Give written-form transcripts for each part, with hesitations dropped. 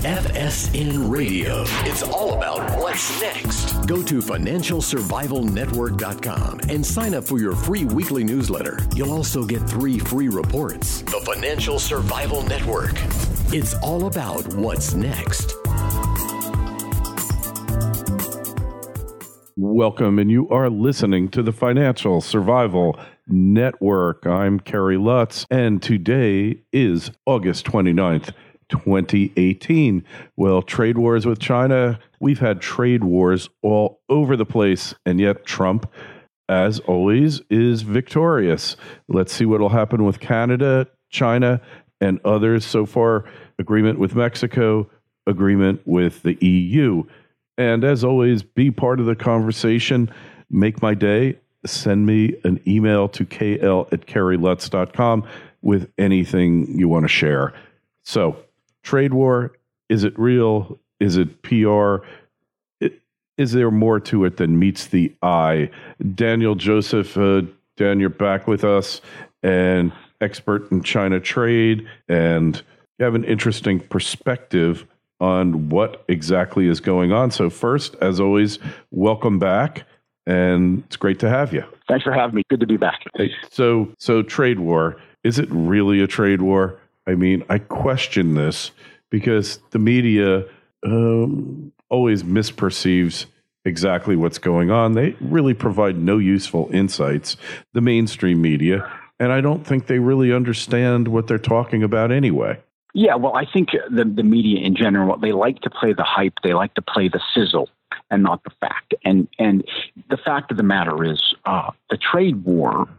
FSN Radio. It's all about what's next. Go to financialsurvivalnetwork.com and sign up for your free weekly newsletter. You'll also get 3 free reports. The Financial Survival Network. It's all about what's next. Welcome, and you are listening to the Financial Survival Network. I'm Kerry Lutz, and today is August 29th, 2018. Well, trade wars with China, we've had trade wars all over the place, and yet Trump, as always, is victorious. Let's see what will happen with Canada, China, and others. So far, agreement with Mexico, agreement with the EU. And as always, be part of the conversation. Make my day. Send me an email to kl@kerrylutz.com with anything you want to share. So, trade war, is it real? Is it PR? Is there more to it than meets the eye? Daniel Joseph, Dan, you're back with us, and expert in China trade, and you have an interesting perspective on what exactly is going on. So first, as always, welcome back, and it's great to have you. Thanks for having me. Good to be back. Hey, so trade war, is it really a trade war? I mean, I question this because the media always misperceives exactly what's going on. They really provide no useful insights, the mainstream media, and I don't think they really understand what they're talking about anyway. Yeah, well, I think the media in general, they like to play the hype. They like to play the sizzle and not the fact. And the fact of the matter is the trade war,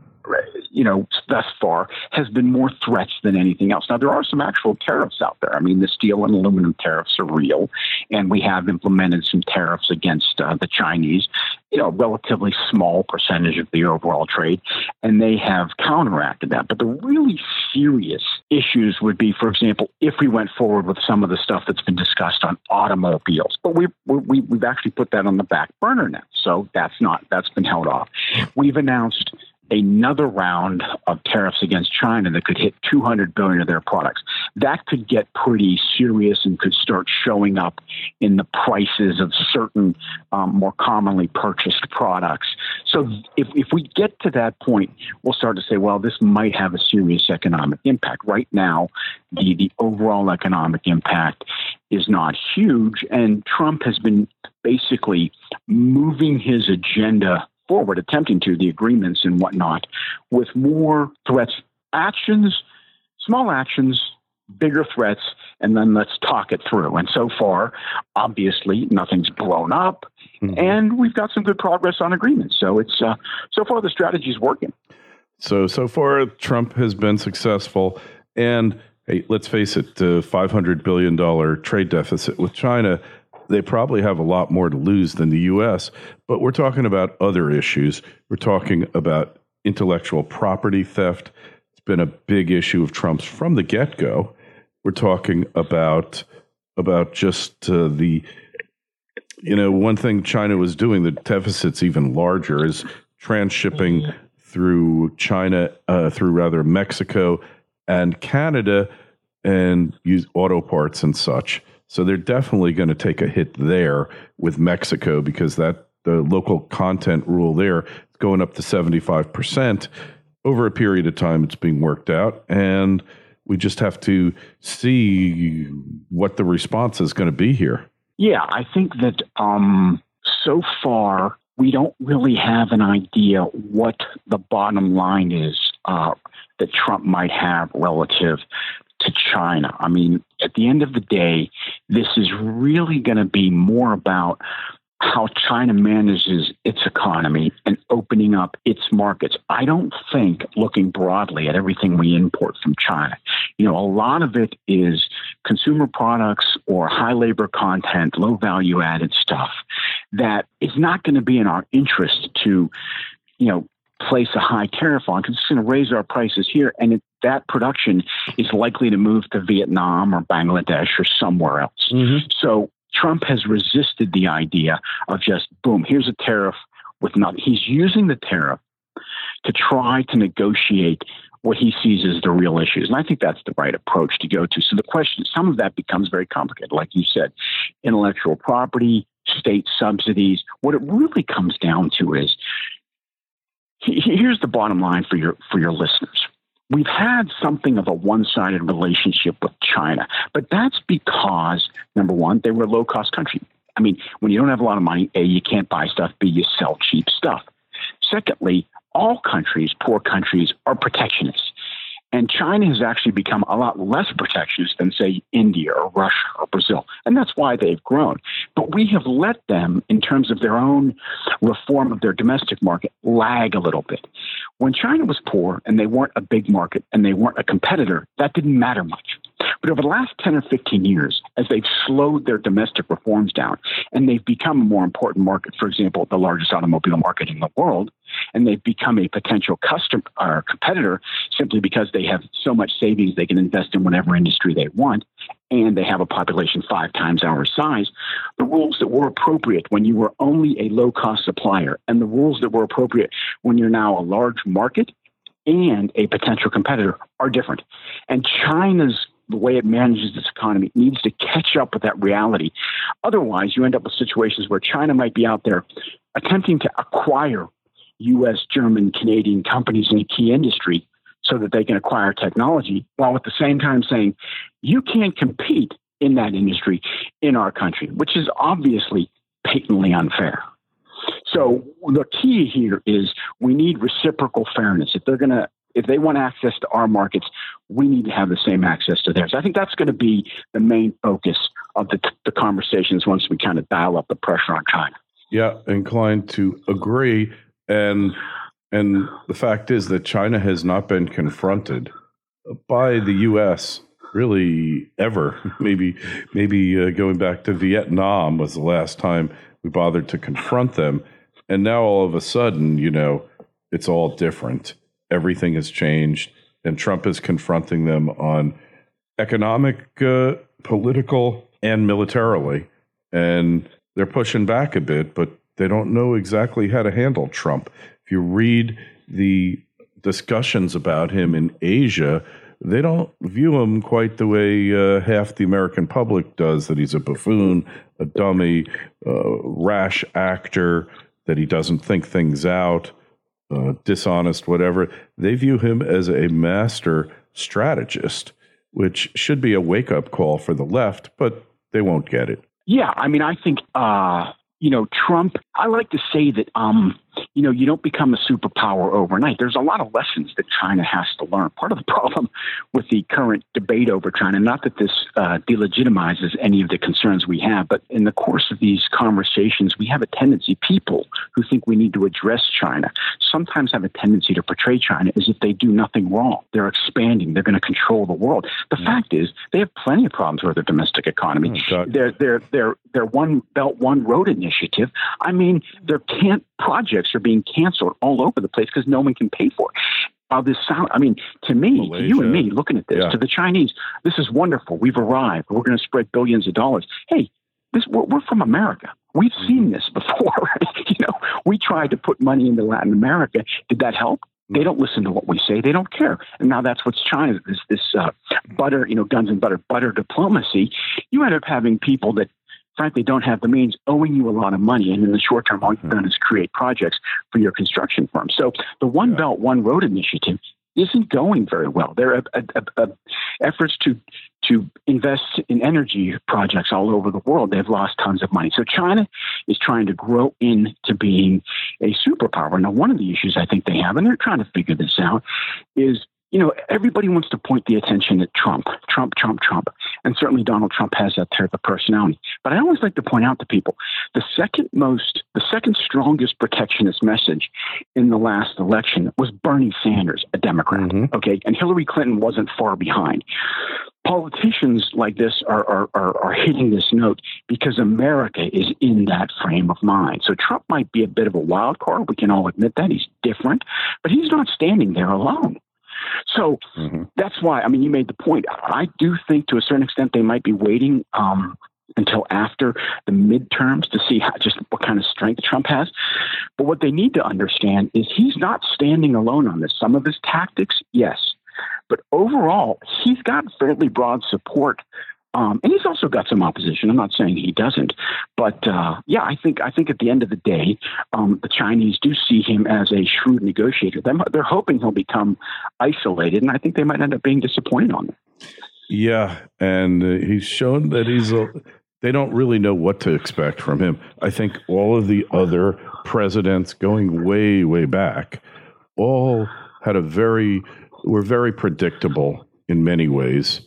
thus far has been more threats than anything else. Now, there are some actual tariffs out there. I mean, the steel and aluminum tariffs are real, and we have implemented some tariffs against the Chinese, a relatively small percentage of the overall trade, and they have counteracted that. But the really serious issues would be, for example, if we went forward with some of the stuff that's been discussed on automobiles. But we've actually put that on the back burner now, so that's been held off. We've announced another round of tariffs against China that could hit 200 billion of their products. That could get pretty serious and could start showing up in the prices of certain more commonly purchased products. So if we get to that point, we'll start to say, well, this might have a serious economic impact. Right now, the overall economic impact is not huge, and Trump has been basically moving his agenda forward, attempting to, the agreements and whatnot, with more threats, actions, small actions, bigger threats, and then let's talk it through. And so far, obviously, nothing's blown up, and we've got some good progress on agreements. So it's so far the strategy is working. So far, Trump has been successful, and hey, let's face it, the $500 billion trade deficit with China, they probably have a lot more to lose than the U.S., but we're talking about other issues. We're talking about intellectual property theft. It's been a big issue of Trump's from the get-go. We're talking about just one thing China was doing, the deficit's even larger, is transshipping through Mexico and Canada and use auto parts and such. So they're definitely going to take a hit there with Mexico because the local content rule there is going up to 75%. Over a period of time, it's being worked out, and we just have to see what the response is going to be here. Yeah, I think that so far we don't really have an idea what the bottom line is that Trump might have relative to China. I mean, at the end of the day, this is really going to be more about how China manages its economy and opening up its markets. I don't think, looking broadly at everything we import from China, a lot of it is consumer products or high labor content, low value added stuff that is not going to be in our interest to, place a high tariff on because it's going to raise our prices here. And that production is likely to move to Vietnam or Bangladesh or somewhere else. So Trump has resisted the idea of just, boom, here's a tariff with nothing. He's using the tariff to try to negotiate what he sees as the real issues. And I think that's the right approach to go to. So the question, some of that becomes very complicated. Like you said, intellectual property, state subsidies. What it really comes down to is, here's the bottom line for your listeners. We've had something of a one-sided relationship with China, but that's because, number one, they were a low-cost country. I mean, when you don't have a lot of money, A, you can't buy stuff, B, you sell cheap stuff. Secondly, all countries, poor countries, are protectionists. And China has actually become a lot less protectionist than, say, India or Russia or Brazil. And that's why they've grown. But we have let them, in terms of their own reform of their domestic market, lag a little bit. When China was poor and they weren't a big market and they weren't a competitor, that didn't matter much. But over the last 10 or 15 years, as they've slowed their domestic reforms down and they've become a more important market, for example, the largest automobile market in the world, and they've become a potential customer or competitor simply because they have so much savings they can invest in whatever industry they want, and they have a population 5 times our size, the rules that were appropriate when you were only a low-cost supplier and the rules that were appropriate when you're now a large market and a potential competitor are different. And China's the way it manages its economy needs to catch up with that reality. Otherwise, you end up with situations where China might be out there attempting to acquire U.S., German, Canadian companies in a key industry so that they can acquire technology, while at the same time saying, you can't compete in that industry in our country, which is obviously patently unfair. So the key here is we need reciprocal fairness. If they want access to our markets, we need to have the same access to theirs. I think that's going to be the main focus of the conversations once we kind of dial up the pressure on China. Yeah, inclined to agree. And the fact is that China has not been confronted by the U.S. really ever. Maybe going back to Vietnam was the last time we bothered to confront them. And now all of a sudden, it's all different. Everything has changed, and Trump is confronting them on economic, political, and militarily. And they're pushing back a bit, but they don't know exactly how to handle Trump. If you read the discussions about him in Asia, they don't view him quite the way half the American public does, that he's a buffoon, a dummy, rash actor, that he doesn't think things out, dishonest, whatever. They view him as a master strategist, which should be a wake-up call for the left, but they won't get it. Yeah, I mean, I think, Trump, I like to say that, you don't become a superpower overnight. There's a lot of lessons that China has to learn. Part of the problem with the current debate over China, not that this delegitimizes any of the concerns we have, but in the course of these conversations, we have a tendency, people who think we need to address China, sometimes have a tendency to portray China as if they do nothing wrong. They're expanding. They're going to control the world. The fact is, they have plenty of problems with their domestic economy. Their One Belt, One Road initiative, I mean, their projects are being canceled all over the place because no one can pay for it. To me, Malaysia, to you and me, looking at this, to the Chinese, this is wonderful. We've arrived. We're going to spread billions of dollars. Hey, we're from America. We've seen this before. We tried to put money into Latin America. Did that help? They don't listen to what we say. They don't care. And now that's what's China, this butter, guns and butter diplomacy. You end up having people that frankly don't have the means, owing you a lot of money, and in the short term, all you've done is create projects for your construction firm. So the One Belt, One Road initiative isn't going very well. There are efforts to invest in energy projects all over the world. They've lost tons of money. So China is trying to grow into being a superpower. Now, one of the issues I think they have, and they're trying to figure this out, is everybody wants to point the attention at Trump. And certainly Donald Trump has that type of personality. But I always like to point out to people, the second strongest protectionist message in the last election was Bernie Sanders, a Democrat. Okay. And Hillary Clinton wasn't far behind. Politicians like this are hitting this note because America is in that frame of mind. So Trump might be a bit of a wild card. We can all admit that. He's different, but he's not standing there alone. So that's why, you made the point. I do think to a certain extent they might be waiting until after the midterms to see what kind of strength Trump has. But what they need to understand is he's not standing alone on this. Some of his tactics, yes. But overall, he's got fairly broad support. And he's also got some opposition. I'm not saying he doesn't, but I think at the end of the day, the Chinese do see him as a shrewd negotiator. They're hoping he'll become isolated, and I think they might end up being disappointed on him. Yeah, and he's shown that they don't really know what to expect from him. I think all of the other presidents going way, way back all had were very predictable in many ways.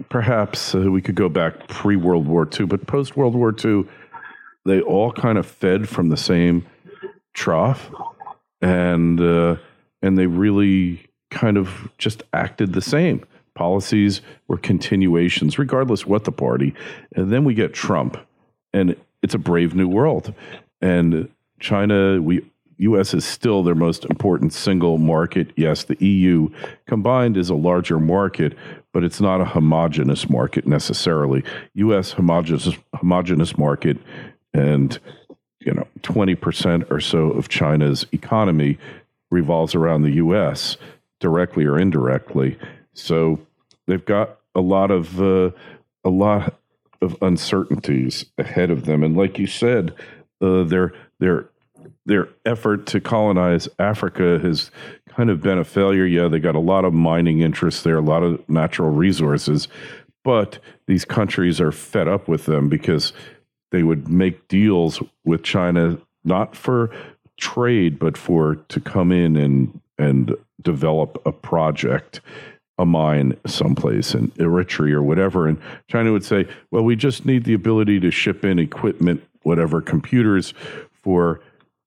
Perhaps we could go back pre-World War II, but post-World War II, they all kind of fed from the same trough, and they really kind of just acted the same. Policies were continuations, regardless what the party. And then we get Trump, and it's a brave new world. And China, U.S. is still their most important single market. Yes, the EU combined is a larger market, but it's not a homogenous market necessarily. U.S. homogenous market, and 20% or so of China's economy revolves around the U.S. directly or indirectly. So they've got a lot of uncertainties ahead of them, and like you said, their effort to colonize Africa has kind of been a failure. Yeah, they got a lot of mining interests there, a lot of natural resources, but these countries are fed up with them because they would make deals with China not for trade, but to come in and develop a project, a mine someplace in Eritrea or whatever. And China would say, well, we just need the ability to ship in equipment, whatever, computers for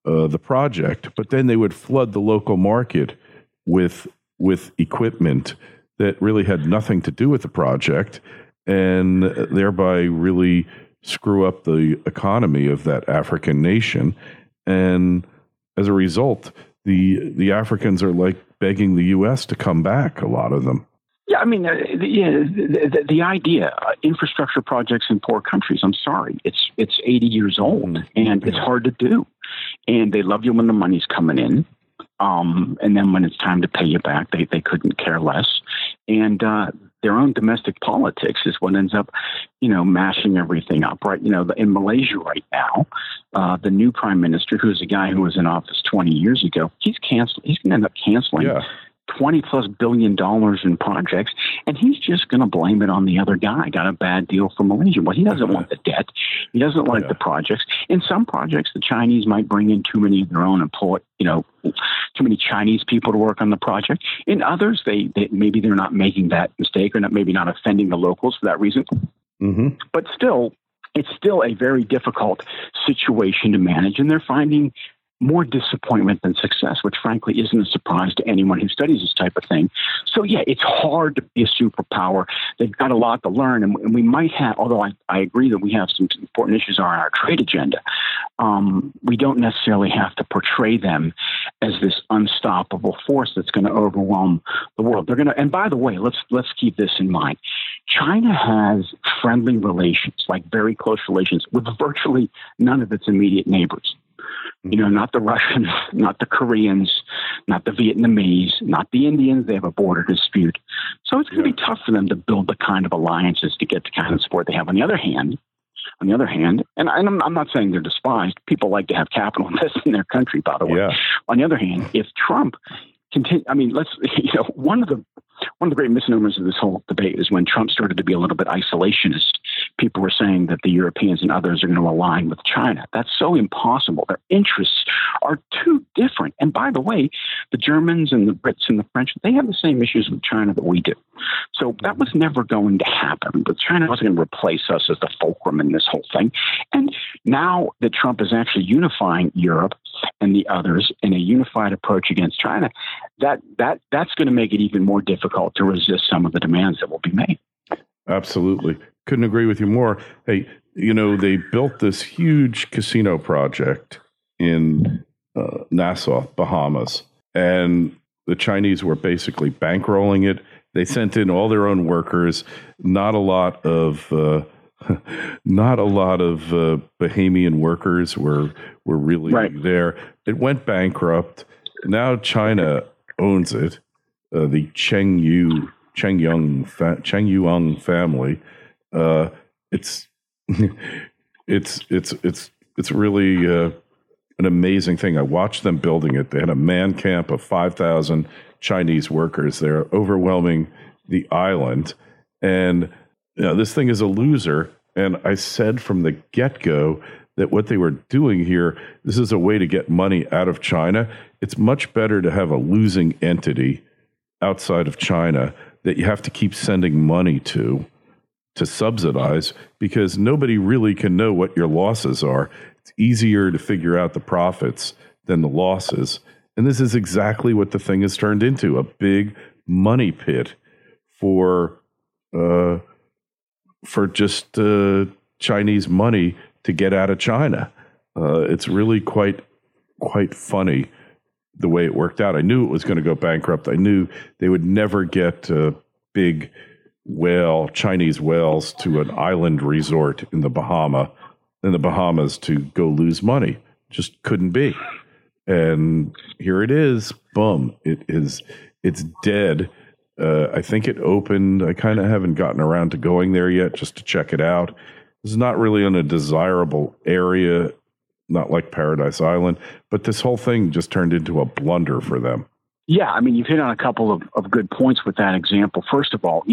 the project. But then they would flood the local market with equipment that really had nothing to do with the project, and thereby really screw up the economy of that African nation. And as a result, the Africans are like begging the U.S. to come back, a lot of them. Yeah, I mean, the idea, infrastructure projects in poor countries, I'm sorry, it's 80 years old, and it's hard to do. And they love you when the money's coming in, and then when it's time to pay you back, they couldn't care less. And their own domestic politics is what ends up, mashing everything up, right? In Malaysia right now, the new prime minister, who's a guy who was in office 20 years ago, he's going to end up canceling $20+ billion in projects, and he's just going to blame it on the other guy. Got a bad deal for Malaysia. Well, he doesn't want the debt. He doesn't like the projects. In some projects, the Chinese might bring in too many of their own too many Chinese people to work on the project. In others, they maybe they're not making that mistake, or maybe not offending the locals for that reason. Mm-hmm. But still, it's still a very difficult situation to manage, and they're finding more disappointment than success, which frankly isn't a surprise to anyone who studies this type of thing. So yeah, it's hard to be a superpower. They've got a lot to learn, and we might have, although I agree that we have some important issues on our trade agenda, we don't necessarily have to portray them as this unstoppable force that's going to overwhelm the world. They're going to, and by the way, let's keep this in mind. China has friendly relations, like very close relations, with virtually none of its immediate neighbors. Not the Russians, not the Koreans, not the Vietnamese, not the Indians. They have a border dispute. So it's going to be tough for them to build the kind of alliances to get the kind of support they have. On the other hand, and I'm not saying they're despised. People like to have capital invested in their country, by the way. Yeah. On the other hand, if Trump one of the great misnomers of this whole debate is when Trump started to be a little bit isolationist. People were saying that the Europeans and others are going to align with China. That's so impossible. Their interests are too different. And by the way, the Germans and the Brits and the French, they have the same issues with China that we do. So that was never going to happen. But China wasn't going to replace us as the fulcrum in this whole thing. And now that Trump is actually unifying Europe and the others in a unified approach against China, that's going to make it even more difficult to resist some of the demands that will be made. Absolutely. Couldn't agree with you more. Hey, they built this huge casino project in Nassau, Bahamas, and the Chinese were basically bankrolling it. They sent in all their own workers. Not a lot of Bahamian workers were really there. It went bankrupt. Now China owns it, the Cheng Yuang family. It's it's really an amazing thing. I watched them building it. They had a man camp of 5,000 Chinese workers there, overwhelming the island. And this thing is a loser. And I said from the get-go that what they were doing here, this is a way to get money out of China. It's much better to have a losing entity outside of China that you have to keep sending money to subsidize, because nobody really can know what your losses are. It's easier to figure out the profits than the losses. And this is exactly what the thing has turned into, a big money pit for just Chinese money to get out of China. It's really quite funny the way it worked out. I knew it was going to go bankrupt. I knew they would never get big Chinese whales to an island resort in the Bahamas to go lose money. Just couldn't be. And here it is. Boom. It's dead. I think it opened. I kind of haven't gotten around to going there yet just to check it out. It's not really in a desirable area, not like Paradise Island, but this whole thing just turned into a blunder for them. Yeah, I mean, you've hit on a couple of good points with that example. First of all,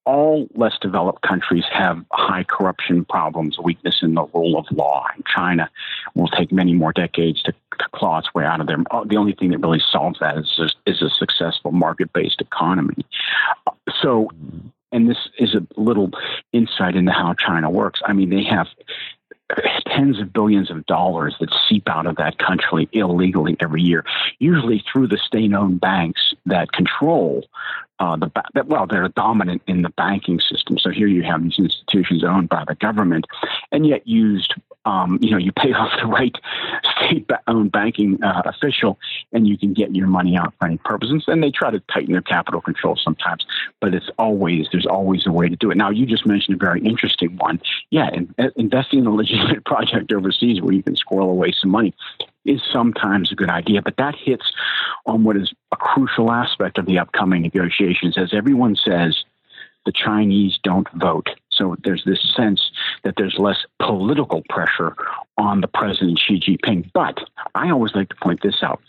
all less developed countries have high corruption problems, weakness in the rule of law. And China will take many more decades to claw its way out of there. The only thing that really solves that is a successful market-based economy. And this is a little insight into how China works. I mean, they have tens of billions of dollars that seep out of that country illegally every year, usually through the state-owned banks that control they're dominant in the banking system. So here you have these institutions owned by the government and yet used, you pay off the right state-owned banking official and you can get your money out for any purposes. And they try to tighten their capital control sometimes, but there's always a way to do it. Now, you just mentioned a very interesting one. Yeah, investing in a legitimate project overseas where you can squirrel away some money is sometimes a good idea, but that hits on what is a crucial aspect of the upcoming negotiations. As everyone says, the Chinese don't vote. So there's this sense that there's less political pressure on the President Xi Jinping. But I always like to point this out.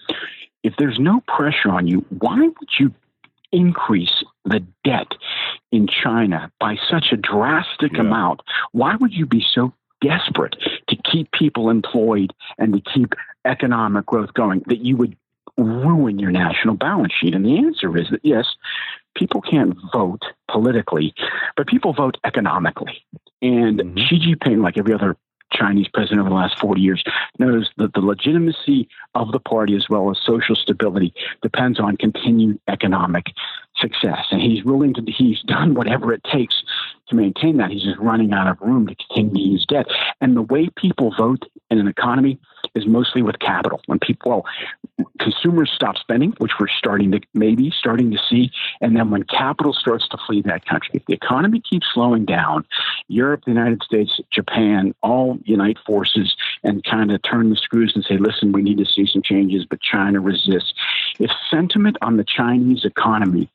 If there's no pressure on you, why would you increase the debt in China by such a drastic amount? Why would you be so desperate to keep people employed and to keep economic growth going that you would ruin your national balance sheet? And the answer is that, yes, people can't vote politically, but people vote economically. And Xi Jinping, like every other Chinese president over the last 40 years, knows that the legitimacy of the party as well as social stability depends on continued economic success. And he's done whatever it takes to maintain that. He's just running out of room to continue to use debt. And the way people vote in an economy is mostly with capital. When consumers stop spending, which we're starting to see, and then when capital starts to flee that country. If the economy keeps slowing down, Europe, the United States, Japan, all unite forces and kind of turn the screws and say, listen, we need to see some changes, but China resists. If sentiment on the Chinese economy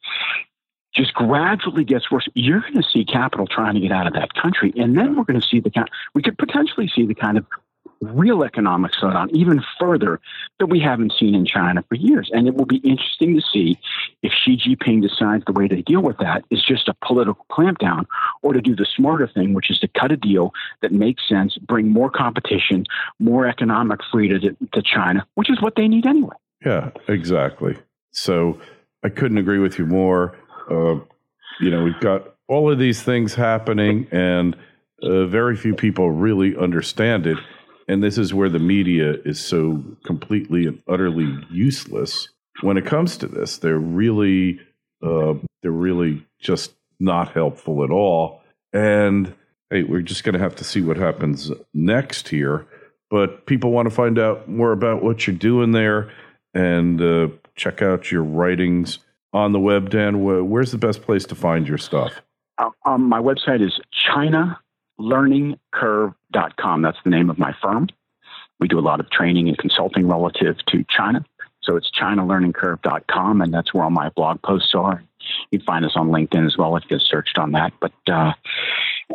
just gradually gets worse, you're going to see capital trying to get out of that country. And then we could potentially see the kind of real economic slowdown even further that we haven't seen in China for years. And it will be interesting to see if Xi Jinping decides the way to deal with that is just a political clampdown or to do the smarter thing, which is to cut a deal that makes sense, bring more competition, more economic freedom to China, which is what they need anyway. Yeah, exactly. So I couldn't agree with you more. We've got all of these things happening and very few people really understand it. And this is where the media is so completely and utterly useless when it comes to this. They're really just not helpful at all. And hey, we're just going to have to see what happens next here. But people want to find out more about what you're doing there and check out your writings on the web. Dan, where's the best place to find your stuff? My website is ChinaLearningCurve.com. That's the name of my firm. We do a lot of training and consulting relative to China. So it's ChinaLearningCurve.com, and that's where all my blog posts are. You can find us on LinkedIn as well if you get searched on that, but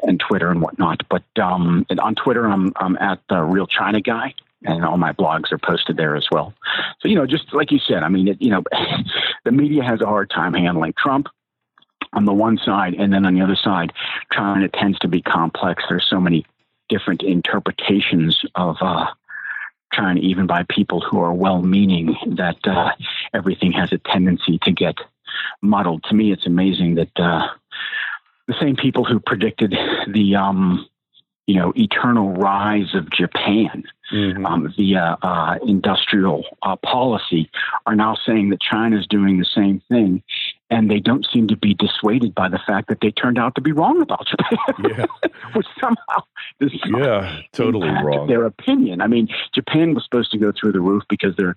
and Twitter and whatnot. But and on Twitter, I'm at the Real China Guy, and all my blogs are posted there as well. So, just like you said, I mean, the media has a hard time handling Trump on the one side, and then on the other side, China tends to be complex. There's so many different interpretations of China, even by people who are well-meaning, that everything has a tendency to get muddled. To me, it's amazing that the same people who predicted the eternal rise of Japan via industrial policy are now saying that China is doing the same thing, and they don't seem to be dissuaded by the fact that they turned out to be wrong about Japan, which somehow does totally wrong their opinion. I mean, Japan was supposed to go through the roof because their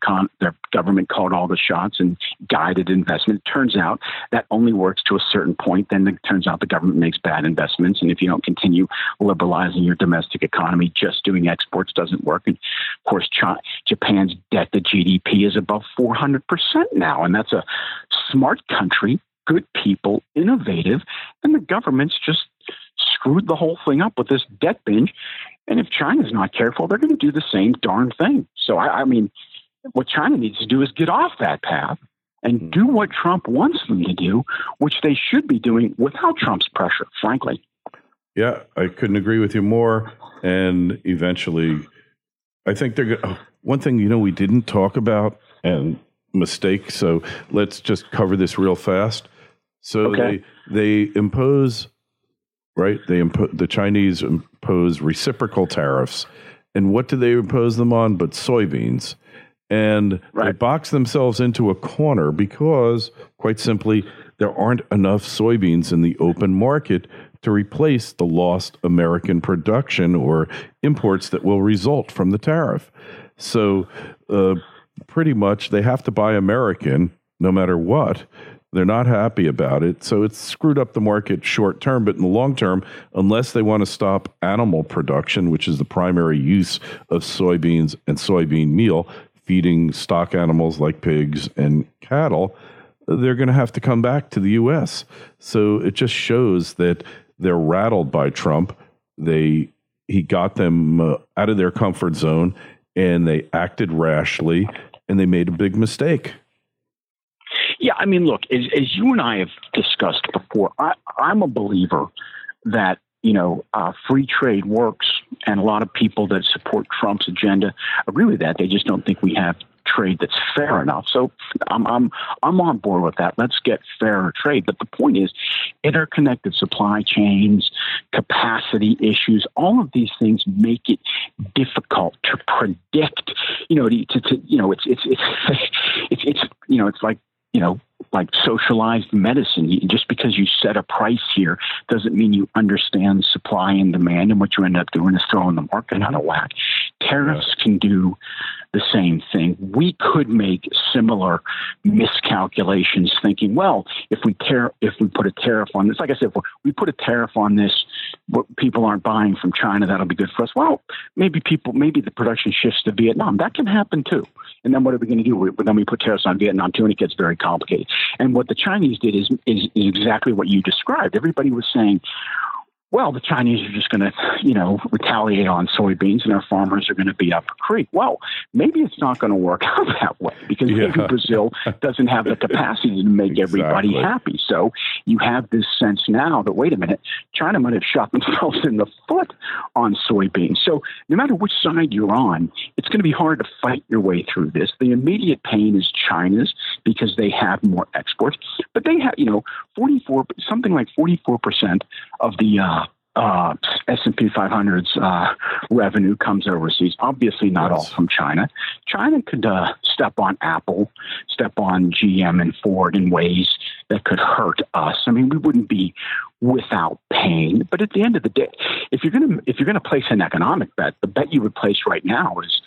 government called all the shots and guided investment. It turns out that only works to a certain point. Then it turns out the government makes bad investments, and if you don't continue liberalizing your domestic economy, just doing exports doesn't work. And of course, Japan's debt to GDP is above 400% now, and that's a smart country, good people, innovative, and the government's just screwed the whole thing up with this debt binge. And if China's not careful, they're going to do the same darn thing. So, I mean, what China needs to do is get off that path and do what Trump wants them to do, which they should be doing without Trump's pressure, frankly. Yeah, I couldn't agree with you more. And eventually, I think they're going to. One thing, we didn't talk about, and mistake, so let's just cover this real fast. So they impose, right? The Chinese impose reciprocal tariffs. And what do they impose them on but soybeans? And they box themselves into a corner because, quite simply, there aren't enough soybeans in the open market to replace the lost American production or imports that will result from the tariff. So pretty much they have to buy American no matter what. They're not happy about it. So it's screwed up the market short term, but in the long term, unless they want to stop animal production, which is the primary use of soybeans and soybean meal, feeding stock animals like pigs and cattle, they're going to have to come back to the U.S. So it just shows that they're rattled by Trump. He got them out of their comfort zone, and they acted rashly, and they made a big mistake. Yeah, I mean, look, as you and I have discussed before, I'm a believer that, free trade works, and a lot of people that support Trump's agenda agree with that. They just don't think we have trade that's fair enough. So I'm on board with that. Let's get fairer trade. But the point is, interconnected supply chains, capacity issues, all of these things make it difficult to predict. It's like socialized medicine. Just because you set a price here doesn't mean you understand supply and demand, and what you end up doing is throwing the market out of whack. Tariffs can do the same thing. We could make similar miscalculations thinking, well, if we put a tariff on this, like I said, if we put a tariff on this, what people aren't buying from China, that'll be good for us. Well, maybe the production shifts to Vietnam. That can happen too. And then what are we going to do? Then we put tariffs on Vietnam too, and it gets very complicated. And what the Chinese did is exactly what you described. Everybody was saying, well, the Chinese are just going to, retaliate on soybeans, and our farmers are going to be up a creek. Well, maybe it's not going to work out that way, because maybe Brazil doesn't have the capacity to make everybody happy. So you have this sense now that, wait a minute, China might have shot themselves in the foot on soybeans. So no matter which side you're on, it's going to be hard to fight your way through this. The immediate pain is China's, because they have more exports, but they have, something like 44% of the S&P 500's revenue comes overseas. Obviously not all from China. China could step on Apple, step on GM and Ford in ways that could hurt us. I mean, we wouldn't be without pain. But at the end of the day, if you're going to place an economic bet, the bet you would place right now is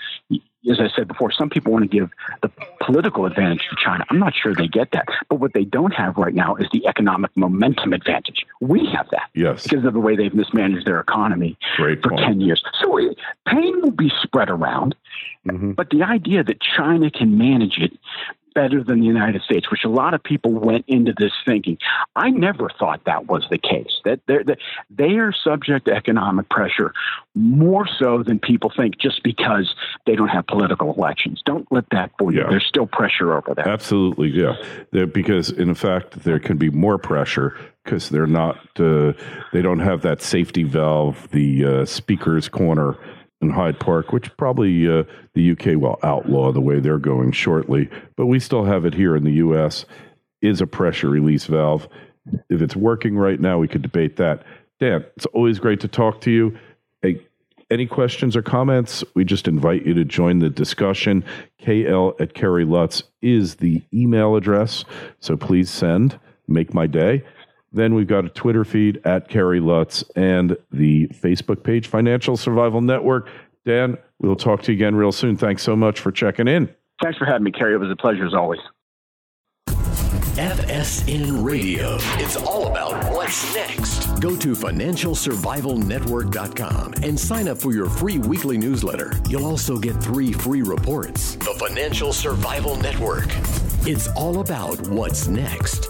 as I said before, some people want to give the political advantage to China. I'm not sure they get that. But what they don't have right now is the economic momentum advantage. We have that. Yes. Because of the way they've mismanaged their economy for 10 years. So pain will be spread around. Mm-hmm. But the idea that China can manage it better than the United States, which a lot of people went into this thinking. I never thought that was the case, that they are subject to economic pressure more so than people think just because they don't have political elections. Don't let that fool you. There's still pressure over there. Absolutely, yeah. Because, in fact, there can be more pressure because they're not, they don't have that safety valve, the speaker's corner in Hyde Park, which probably the UK will outlaw the way they're going shortly. But we still have it here in the US, is a pressure release valve. If it's working right now, we could debate that. Dan, it's always great to talk to you. Hey, any questions or comments? We just invite you to join the discussion. KL@KerryLutz is the email address, so please send. Make my day. Then we've got a Twitter feed @KerryLutz and the Facebook page, Financial Survival Network. Dan, we'll talk to you again real soon. Thanks so much for checking in. Thanks for having me, Kerry. It was a pleasure as always. FSN Radio. It's all about what's next. Go to financialsurvivalnetwork.com and sign up for your free weekly newsletter. You'll also get 3 free reports. The Financial Survival Network. It's all about what's next.